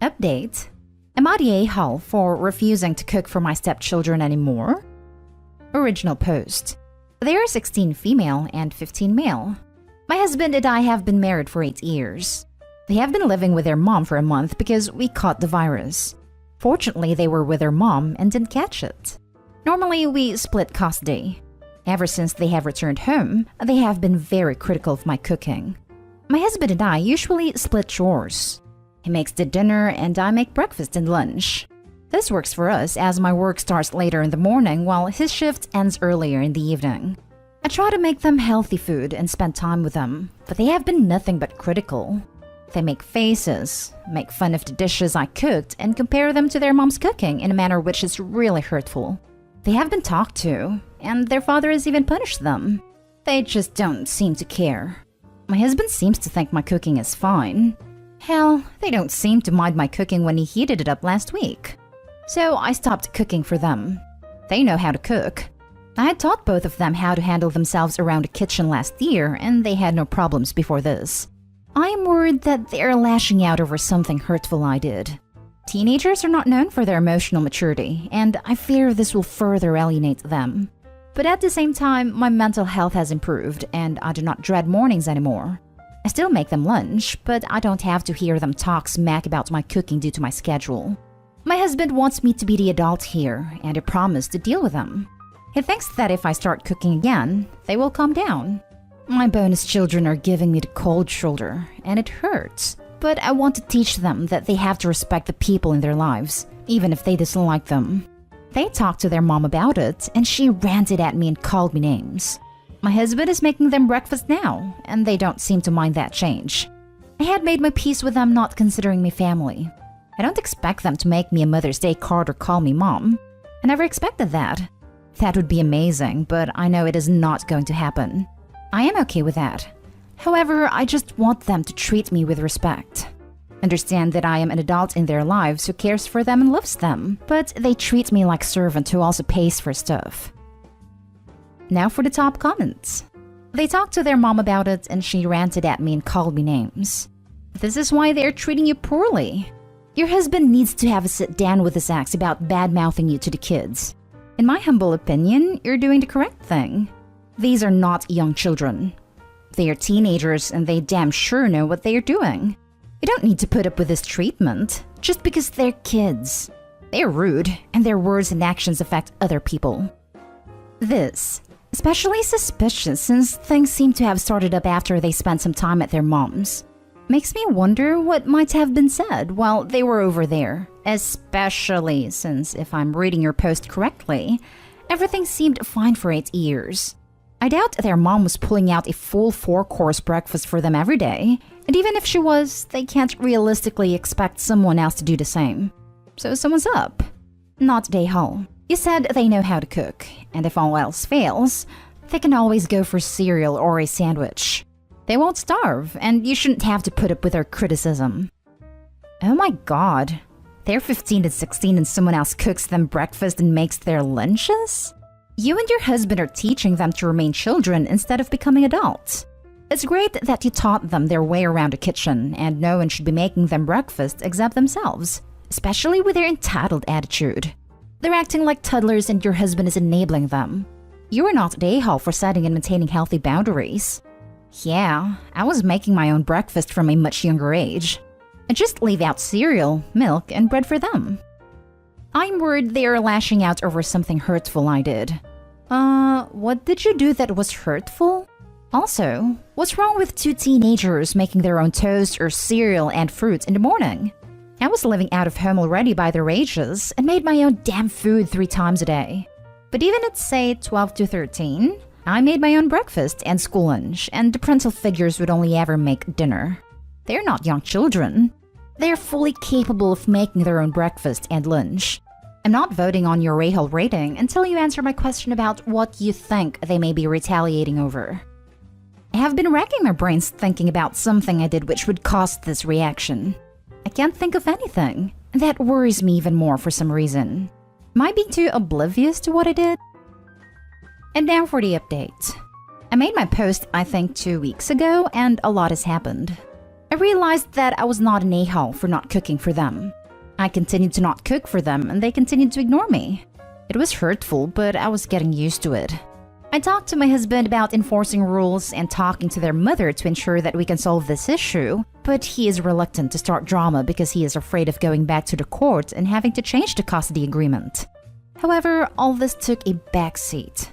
Update. Am I the a-hole for refusing to cook for my stepchildren anymore? Original post. They are 16 female and 15 male. My husband and I have been married for 8 years. They have been living with their mom for a month because we caught the virus. Fortunately, they were with their mom and didn't catch it. Normally, we split custody. Ever since they have returned home, they have been very critical of my cooking. My husband and I usually split chores. He makes the dinner and I make breakfast and lunch. This works for us as my work starts later in the morning while his shift ends earlier in the evening. I try to make them healthy food and spend time with them, but they have been nothing but critical. They make faces, make fun of the dishes I cooked, and compare them to their mom's cooking in a manner which is really hurtful. They have been talked to, and their father has even punished them. They just don't seem to care. My husband seems to think my cooking is fine. Hell, they don't seem to mind my cooking when he heated it up last week. So I stopped cooking for them. They know how to cook. I had taught both of them how to handle themselves around the kitchen last year, and they had no problems before this. I am worried that they are lashing out over something hurtful I did. Teenagers are not known for their emotional maturity, and I fear this will further alienate them. But at the same time, my mental health has improved, and I do not dread mornings anymore. I still make them lunch, but I don't have to hear them talk smack about my cooking due to my schedule. My husband wants me to be the adult here, and I promise to deal with them. He thinks that if I start cooking again, they will calm down. My bonus children are giving me the cold shoulder, and it hurts. But I want to teach them that they have to respect the people in their lives, even if they dislike them. They talked to their mom about it, and she ranted at me and called me names. My husband is making them breakfast now, and they don't seem to mind that change. I had made my peace with them not considering me family. I don't expect them to make me a Mother's Day card or call me mom. I never expected that. That would be amazing, but I know it is not going to happen. I am okay with that. However, I just want them to treat me with respect. Understand that I am an adult in their lives who cares for them and loves them, but they treat me like a servant who also pays for stuff. Now for the top comments. They talked to their mom about it and she ranted at me and called me names. This is why they are treating you poorly. Your husband needs to have a sit down with his ex about bad-mouthing you to the kids. In my humble opinion, you're doing the correct thing. These are not young children. They are teenagers and they damn sure know what they are doing. You don't need to put up with this treatment just because they're kids. They're rude and their words and actions affect other people. This, especially suspicious since things seem to have started up after they spent some time at their mom's. Makes me wonder what might have been said while they were over there, especially since if I'm reading your post correctly, everything seemed fine for 8 years. I doubt their mom was pulling out a full 4-course breakfast for them every day, and even if she was, they can't realistically expect someone else to do the same. So someone's up. Not Dayhall. You said they know how to cook, and if all else fails, they can always go for cereal or a sandwich. They won't starve, and you shouldn't have to put up with their criticism. Oh my god. They're 15 and 16 and someone else cooks them breakfast and makes their lunches? You and your husband are teaching them to remain children instead of becoming adults. It's great that you taught them their way around a kitchen, and no one should be making them breakfast except themselves, especially with their entitled attitude. They're acting like toddlers and your husband is enabling them. You are not the a-hole for setting and maintaining healthy boundaries. Yeah, I was making my own breakfast from a much younger age. I just leave out cereal, milk, and bread for them. I'm worried they are lashing out over something hurtful I did. What did you do that was hurtful? Also, what's wrong with 2 teenagers making their own toast or cereal and fruit in the morning? I was living out of home already by their ages and made my own damn food 3 times a day. But even at say 12 to 13, I made my own breakfast and school lunch, and the parental figures would only ever make dinner. They're not young children. They're fully capable of making their own breakfast and lunch. I'm not voting on your a-hole rating until you answer my question about what you think they may be retaliating over. I have been racking my brains thinking about something I did which would cause this reaction. I can't think of anything, and that worries me even more for some reason. Am I being too oblivious to what I did? And now for the update. I made my post I think 2 weeks ago and a lot has happened. I realized that I was not an a-hole for not cooking for them. I continued to not cook for them and they continued to ignore me. It was hurtful, but I was getting used to it. I talked to my husband about enforcing rules and talking to their mother to ensure that we can solve this issue, but he is reluctant to start drama because he is afraid of going back to the court and having to change the custody agreement. However, all this took a backseat.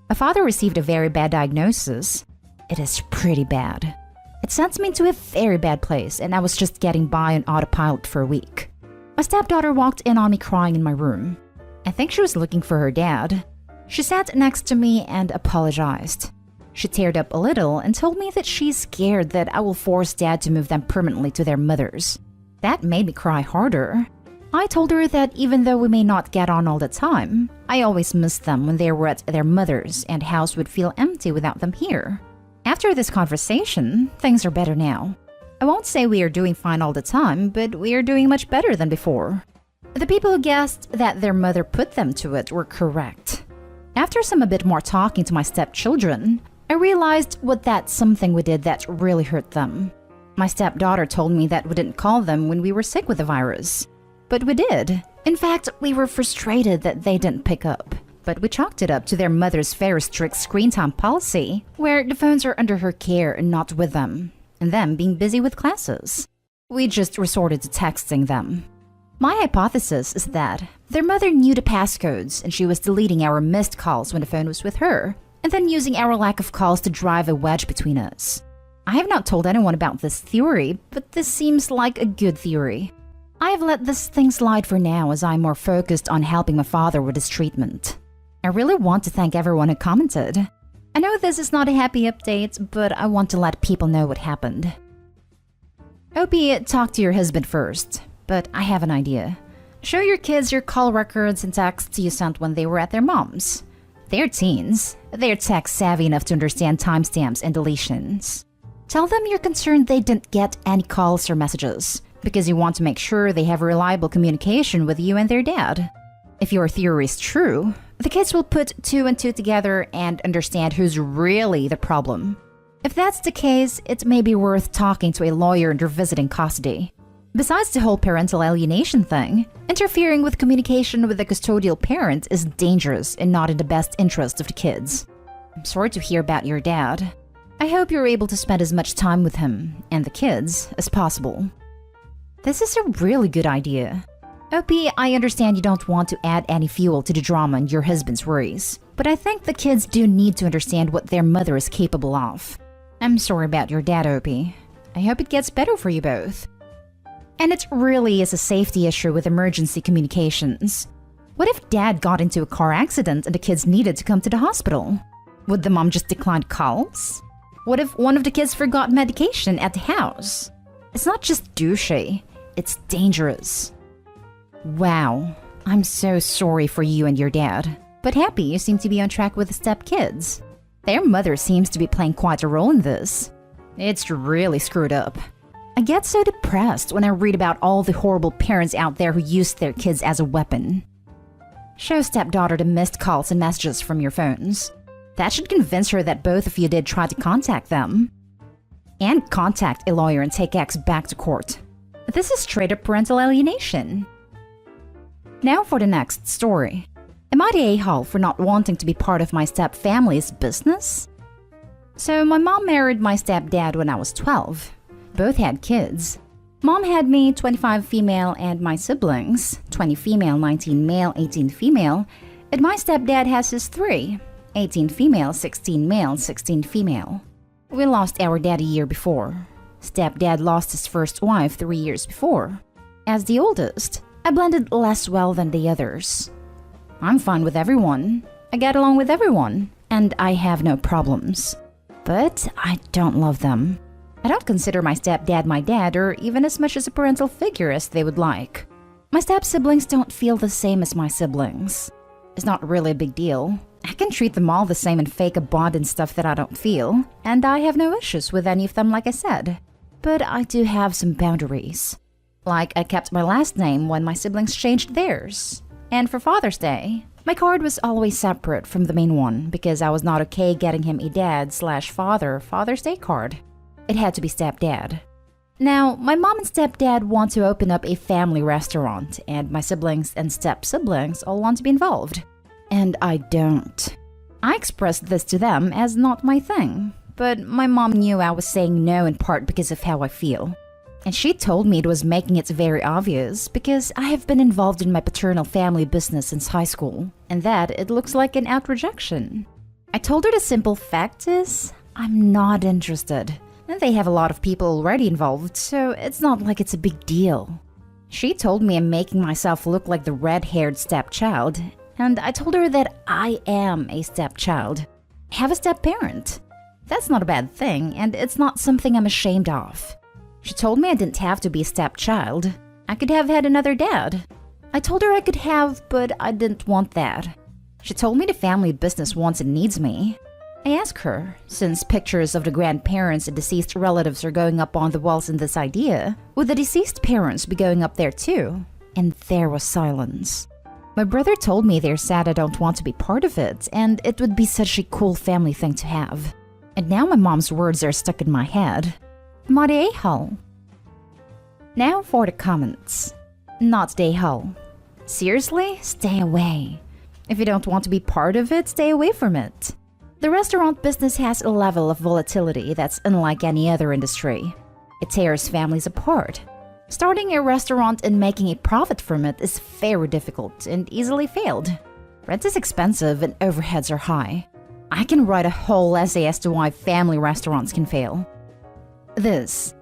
My father received a very bad diagnosis. It is pretty bad. It sent me to a very bad place and I was just getting by on autopilot for a week. My stepdaughter walked in on me crying in my room. I think she was looking for her dad. She sat next to me and apologized. She teared up a little and told me that she's scared that I will force Dad to move them permanently to their mothers. That made me cry harder. I told her that even though we may not get on all the time, I always missed them when they were at their mothers and house would feel empty without them here. After this conversation, things are better now. I won't say we are doing fine all the time, but we are doing much better than before. The people who guessed that their mother put them to it were correct. After a bit more talking to my stepchildren, I realized what that something we did that really hurt them. My stepdaughter told me that we didn't call them when we were sick with the virus. But we did. In fact, we were frustrated that they didn't pick up. But we chalked it up to their mother's very strict screen time policy, where the phones are under her care and not with them, and them being busy with classes. We just resorted to texting them. My hypothesis is that their mother knew the passcodes and she was deleting our missed calls when the phone was with her, and then using our lack of calls to drive a wedge between us. I have not told anyone about this theory, but this seems like a good theory. I have let this thing slide for now as I'm more focused on helping my father with his treatment. I really want to thank everyone who commented. I know this is not a happy update, but I want to let people know what happened. Opie, talk to your husband first. But I have an idea. Show your kids your call records and texts you sent when they were at their mom's. They're teens. They're tech savvy enough to understand timestamps and deletions. Tell them you're concerned they didn't get any calls or messages, because you want to make sure they have reliable communication with you and their dad. If your theory is true, the kids will put 2 and 2 together and understand who's really the problem. If that's the case, it may be worth talking to a lawyer and revisiting custody. Besides the whole parental alienation thing, interfering with communication with the custodial parent is dangerous and not in the best interest of the kids. I'm sorry to hear about your dad. I hope you're able to spend as much time with him and the kids as possible. This is a really good idea. Opie, I understand you don't want to add any fuel to the drama and your husband's worries, but I think the kids do need to understand what their mother is capable of. I'm sorry about your dad, Opie. I hope it gets better for you both. And it really is a safety issue with emergency communications. What if Dad got into a car accident and the kids needed to come to the hospital? Would the mom just decline calls? What if one of the kids forgot medication at the house? It's not just douchey, it's dangerous. Wow, I'm so sorry for you and your dad, but happy you seem to be on track with the stepkids. Their mother seems to be playing quite a role in this. It's really screwed up. I get so depressed when I read about all the horrible parents out there who use their kids as a weapon. Show stepdaughter the missed calls and messages from your phones. That should convince her that both of you did try to contact them. And contact a lawyer and take X back to court. This is straight up parental alienation. Now for the next story. Am I the a-hole for not wanting to be part of my stepfamily's business? So my mom married my stepdad when I was 12. Both had kids. Mom had me, 25 female, and my siblings, 20 female, 19 male, 18 female, and my stepdad has his 3, 18 female, 16 male, 16 female. We lost our dad a year before. Stepdad lost his first wife 3 years before. As the oldest, I blended less well than the others. I'm fine with everyone. I get along with everyone, and I have no problems. But I don't love them. I don't consider my stepdad my dad or even as much as a parental figure as they would like. My step-siblings don't feel the same as my siblings. It's not really a big deal. I can treat them all the same and fake a bond and stuff that I don't feel, and I have no issues with any of them like I said. But I do have some boundaries. Like I kept my last name when my siblings changed theirs. And for Father's Day, my card was always separate from the main one because I was not okay getting him a dad/father Father's Day card. It had to be stepdad. Now, my mom and stepdad want to open up a family restaurant, and my siblings and step-siblings all want to be involved. And I don't. I expressed this to them as not my thing, but my mom knew I was saying no in part because of how I feel. And she told me it was making it very obvious because I have been involved in my paternal family business since high school, and that it looks like an out rejection. I told her the simple fact is, I'm not interested. And they have a lot of people already involved, so it's not like it's a big deal. She told me I'm making myself look like the red-haired stepchild, and I told her that I am a stepchild. I have a step-parent. That's not a bad thing, and it's not something I'm ashamed of. She told me I didn't have to be a stepchild. I could have had another dad. I told her I could have, but I didn't want that. She told me the family business wants and needs me. I asked her, since pictures of the grandparents and deceased relatives are going up on the walls in this idea, would the deceased parents be going up there too? And there was silence. My brother told me they're sad I don't want to be part of it, and it would be such a cool family thing to have. And now my mom's words are stuck in my head. Mari Hall. Now for the comments. Not day Hall. Seriously? Stay away. If you don't want to be part of it, stay away from it. The restaurant business has a level of volatility that's unlike any other industry. It tears families apart. Starting a restaurant and making a profit from it is very difficult and easily failed. Rent is expensive and overheads are high. I can write a whole essay as to why family restaurants can fail. The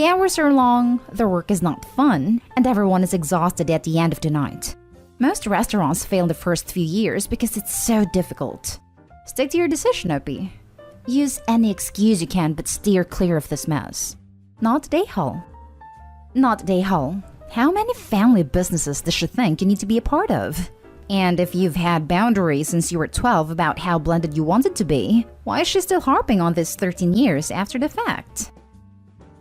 hours are long, the work is not fun, and everyone is exhausted at the end of the night. Most restaurants fail in the first few years because it's so difficult. Stick to your decision, Opie. Use any excuse you can, but steer clear of this mess. Not day Hall. Not day Hall. How many family businesses does she think you need to be a part of? And if you've had boundaries since you were 12 about how blended you wanted to be, why is she still harping on this 13 years after the fact?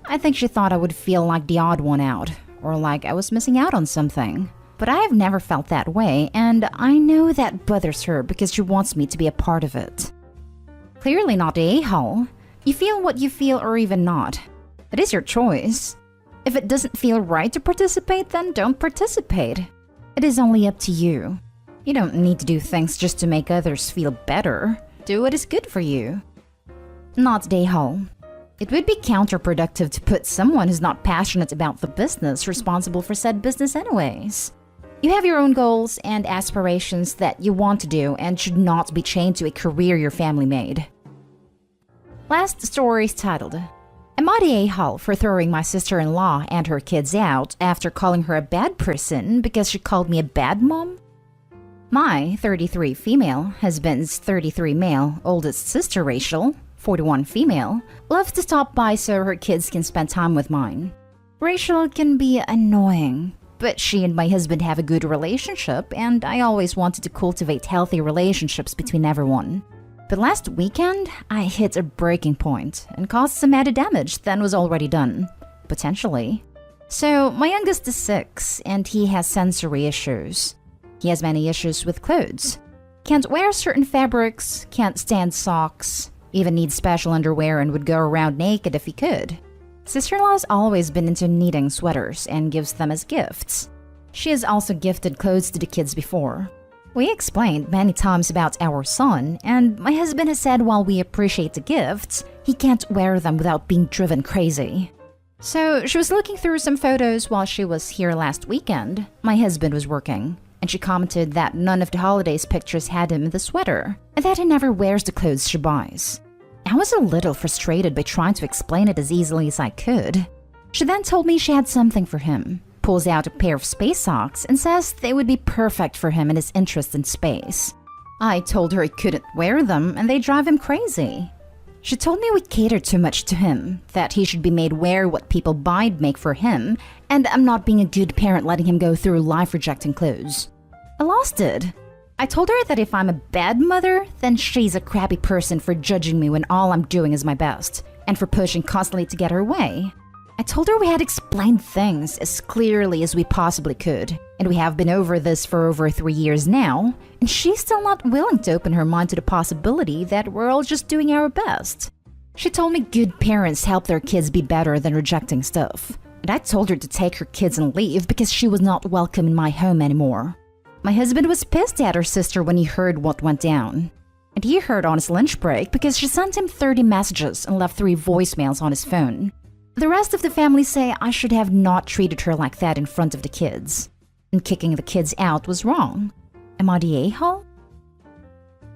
I think she thought I would feel like the odd one out, or like I was missing out on something. But I have never felt that way, and I know that bothers her because she wants me to be a part of it. Clearly not a a-hole. You feel what you feel or even not. It is your choice. If it doesn't feel right to participate, then don't participate. It is only up to you. You don't need to do things just to make others feel better. Do what is good for you. Not day hole. It would be counterproductive to put someone who's not passionate about the business responsible for said business anyways. You have your own goals and aspirations that you want to do and should not be chained to a career your family made. Last story is titled, Am I the a-hole for throwing my sister-in-law and her kids out after calling her a bad person because she called me a bad mom? My 33 female husband's 33 male oldest sister Rachel, 41 female, loves to stop by so her kids can spend time with mine. Rachel can be annoying, but she and my husband have a good relationship and I always wanted to cultivate healthy relationships between everyone. But last weekend, I hit a breaking point and caused some added damage than was already done. Potentially. So, my youngest is 6 and he has sensory issues. He has many issues with clothes. Can't wear certain fabrics, can't stand socks, even needs special underwear and would go around naked if he could. Sister-in-law's always been into knitting sweaters and gives them as gifts. She has also gifted clothes to the kids before. We explained many times about our son, and my husband has said while we appreciate the gifts, he can't wear them without being driven crazy. So she was looking through some photos while she was here last weekend. My husband was working, and she commented that none of the holidays pictures had him in the sweater, and that he never wears the clothes she buys. I was a little frustrated by trying to explain it as easily as I could. She then told me she had something for him, pulls out a pair of space socks and says they would be perfect for him and his interest in space. I told her he couldn't wear them and they drive him crazy. She told me we cater too much to him, that he should be made wear what people buy and make for him, and I'm not being a good parent letting him go through life rejecting clothes. I lost it. I told her that if I'm a bad mother, then she's a crappy person for judging me when all I'm doing is my best, and for pushing constantly to get her way. I told her we had explained things as clearly as we possibly could, and we have been over this for over 3 years now, and she's still not willing to open her mind to the possibility that we're all just doing our best. She told me good parents help their kids be better than rejecting stuff. And I told her to take her kids and leave because she was not welcome in my home anymore. My husband was pissed at her sister when he heard what went down. And he heard on his lunch break because she sent him 30 messages and left 3 voicemails on his phone. The rest of the family say I should have not treated her like that in front of the kids. And kicking the kids out was wrong. Am I the a-hole?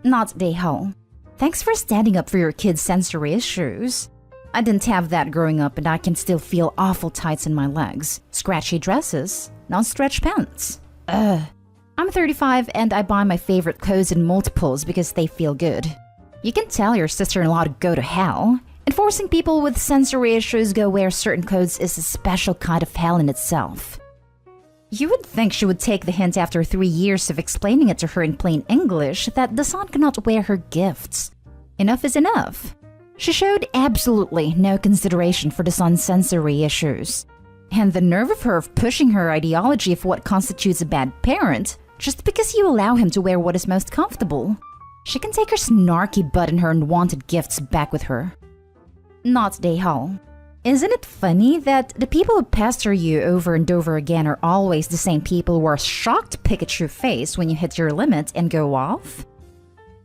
Not the a-hole. Thanks for standing up for your kids' sensory issues. I didn't have that growing up and I can still feel awful tights in my legs, scratchy dresses, non-stretch pants. I'm 35 and I buy my favorite clothes in multiples because they feel good. You can tell your sister-in-law to go to hell. Enforcing people with sensory issues go wear certain clothes is a special kind of hell in itself. You would think she would take the hint after 3 years of explaining it to her in plain English that the son cannot wear her gifts. Enough is enough. She showed absolutely no consideration for the son's sensory issues. And the nerve of her of pushing her ideology of what constitutes a bad parent just because you allow him to wear what is most comfortable. She can take her snarky butt and her unwanted gifts back with her. Not Dayhall. Isn't it funny that the people who pester you over and over again are always the same people who are shocked to pick at your face when you hit your limit and go off?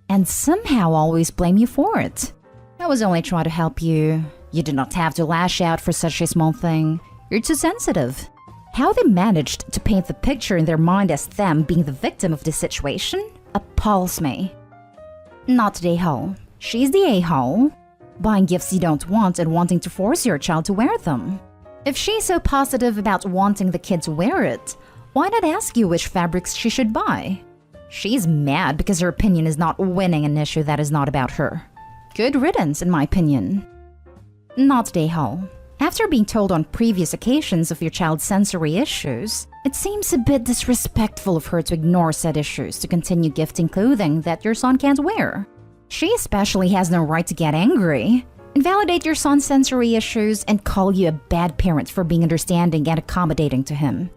And somehow always blame you for it. I was only trying to help you. You did not have to lash out for such a small thing. You're too sensitive. How they managed to paint the picture in their mind as them being the victim of this situation appalls me. Not the a-hole. She's the a-hole. Buying gifts you don't want and wanting to force your child to wear them. If she's so positive about wanting the kid to wear it, why not ask you which fabrics she should buy? She's mad because her opinion is not winning an issue that is not about her. Good riddance, in my opinion. Not Dayhall. After being told on previous occasions of your child's sensory issues, it seems a bit disrespectful of her to ignore said issues to continue gifting clothing that your son can't wear. She especially has no right to get angry, invalidate your son's sensory issues, and call you a bad parent for being understanding and accommodating to him.